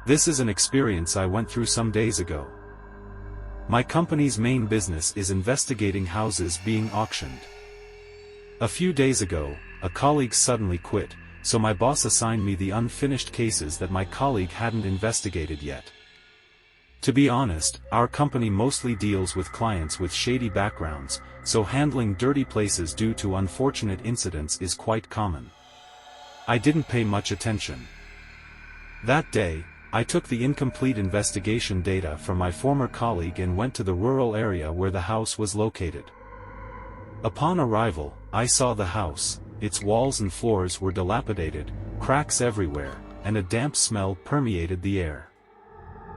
This is an experience I went through some days ago. My company's main business is investigating houses being auctioned. A few days ago, a colleague suddenly quit, so my boss assigned me the unfinished cases that my colleague hadn't investigated yet. To be honest, our company mostly deals with clients with shady backgrounds, so handling dirty places due to unfortunate incidents is quite common. I didn't pay much attention. That day, I took the incomplete investigation data from my former colleague and went to the rural area where the house was located. Upon arrival, I saw the house. Its walls and floors were dilapidated, cracks everywhere, and a damp smell permeated the air.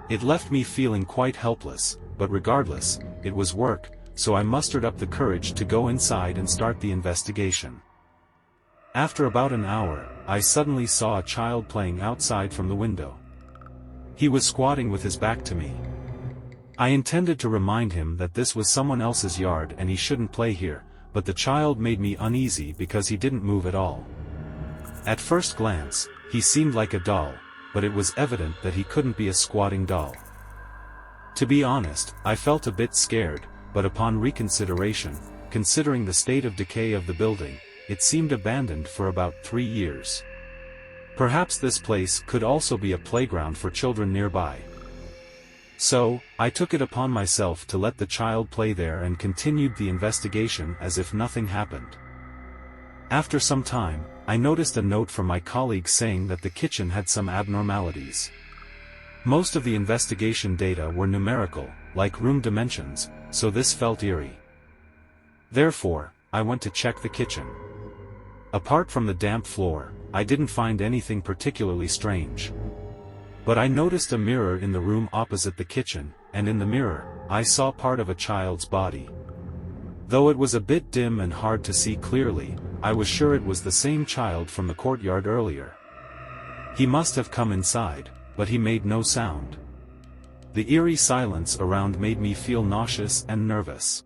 It left me feeling quite helpless, but regardless, it was work, so I mustered up the courage to go inside and start the investigation. After about an hour, I suddenly saw a child playing outside from the window. He was squatting with his back to me. I intended to remind him that this was someone else's yard and he shouldn't play here, but the child made me uneasy because he didn't move at all. At first glance, he seemed like a doll, but it was evident that he couldn't be a squatting doll. To be honest, I felt a bit scared, but upon reconsideration, considering the state of decay of the building, it seemed abandoned for about 3 years. Perhaps this place could also be a playground for children nearby. So, I took it upon myself to let the child play there and continued the investigation as if nothing happened. After some time, I noticed a note from my colleague saying that the kitchen had some abnormalities. Most of the investigation data were numerical, like room dimensions, so this felt eerie. Therefore, I went to check the kitchen. Apart from the damp floor, I didn't find anything particularly strange. But I noticed a mirror in the room opposite the kitchen, and in the mirror, I saw part of a child's body. Though it was a bit dim and hard to see clearly, I was sure it was the same child from the courtyard earlier. He must have come inside, but he made no sound. The eerie silence around made me feel nauseous and nervous.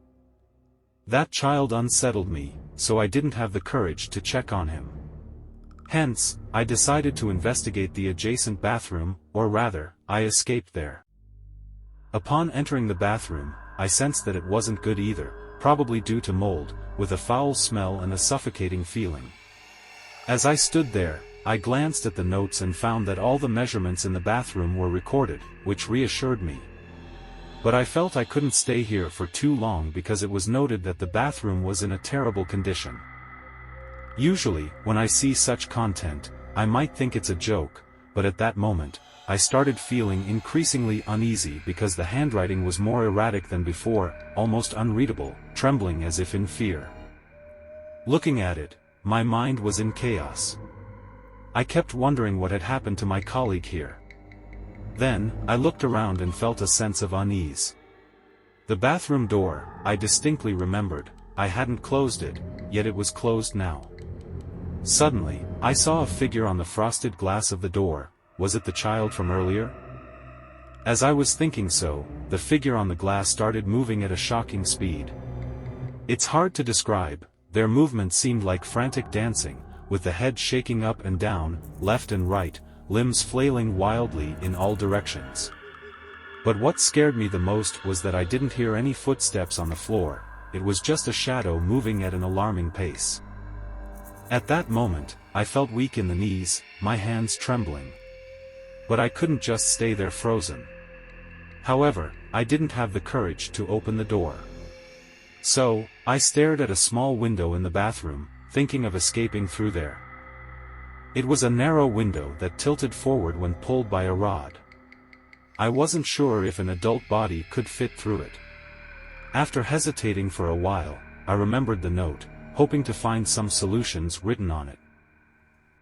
That child unsettled me, so I didn't have the courage to check on him. Hence, I decided to investigate the adjacent bathroom, or rather, I escaped there. Upon entering the bathroom, I sensed that it wasn't good either, probably due to mold, with a foul smell and a suffocating feeling. As I stood there, I glanced at the notes and found that all the measurements in the bathroom were recorded, which reassured me. But I felt I couldn't stay here for too long because it was noted that the bathroom was in a terrible condition. Usually, when I see such content, I might think it's a joke, but at that moment, I started feeling increasingly uneasy because the handwriting was more erratic than before, almost unreadable, trembling as if in fear. Looking at it, my mind was in chaos. I kept wondering what had happened to my colleague here. Then, I looked around and felt a sense of unease. The bathroom door, I distinctly remembered, I hadn't closed it, yet it was closed now. Suddenly, I saw a figure on the frosted glass of the door. Was it the child from earlier? As I was thinking so, the figure on the glass started moving at a shocking speed. It's hard to describe, their movement seemed like frantic dancing, with the head shaking up and down, left and right, limbs flailing wildly in all directions. But what scared me the most was that I didn't hear any footsteps on the floor, it was just a shadow moving at an alarming pace. At that moment, I felt weak in the knees, my hands trembling. But I couldn't just stay there frozen. However, I didn't have the courage to open the door. So, I stared at a small window in the bathroom, thinking of escaping through there. It was a narrow window that tilted forward when pulled by a rod. I wasn't sure if an adult body could fit through it. After hesitating for a while, I remembered the note, hoping to find some solutions written on it.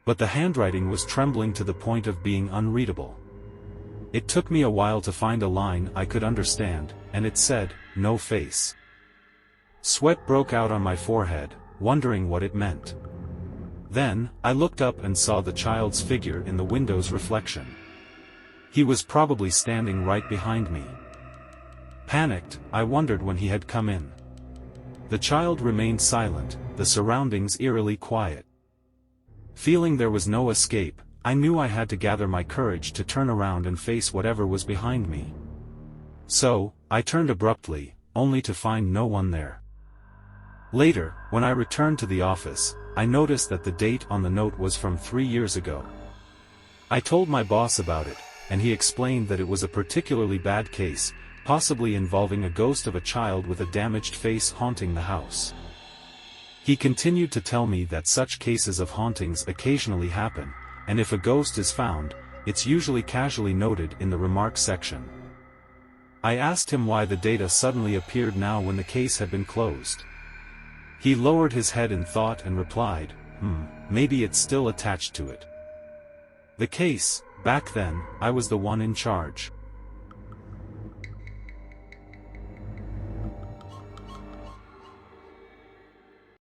But the handwriting was trembling to the point of being unreadable. It took me a while to find a line I could understand, and it said, "No face." Sweat broke out on my forehead, wondering what it meant. Then, I looked up and saw the child's figure in the window's reflection. He was probably standing right behind me. Panicked, I wondered when he had come in. The child remained silent, the surroundings eerily quiet. Feeling there was no escape, I knew I had to gather my courage to turn around and face whatever was behind me. So, I turned abruptly, only to find no one there. Later, when I returned to the office, I noticed that the date on the note was from 3 years ago. I told my boss about it, and he explained that it was a particularly bad case, possibly involving a ghost of a child with a damaged face haunting the house. He continued to tell me that such cases of hauntings occasionally happen, and if a ghost is found, it's usually casually noted in the remarks section. I asked him why the data suddenly appeared now when the case had been closed. He lowered his head in thought and replied, maybe it's still attached to it. The case, back then, I was the one in charge.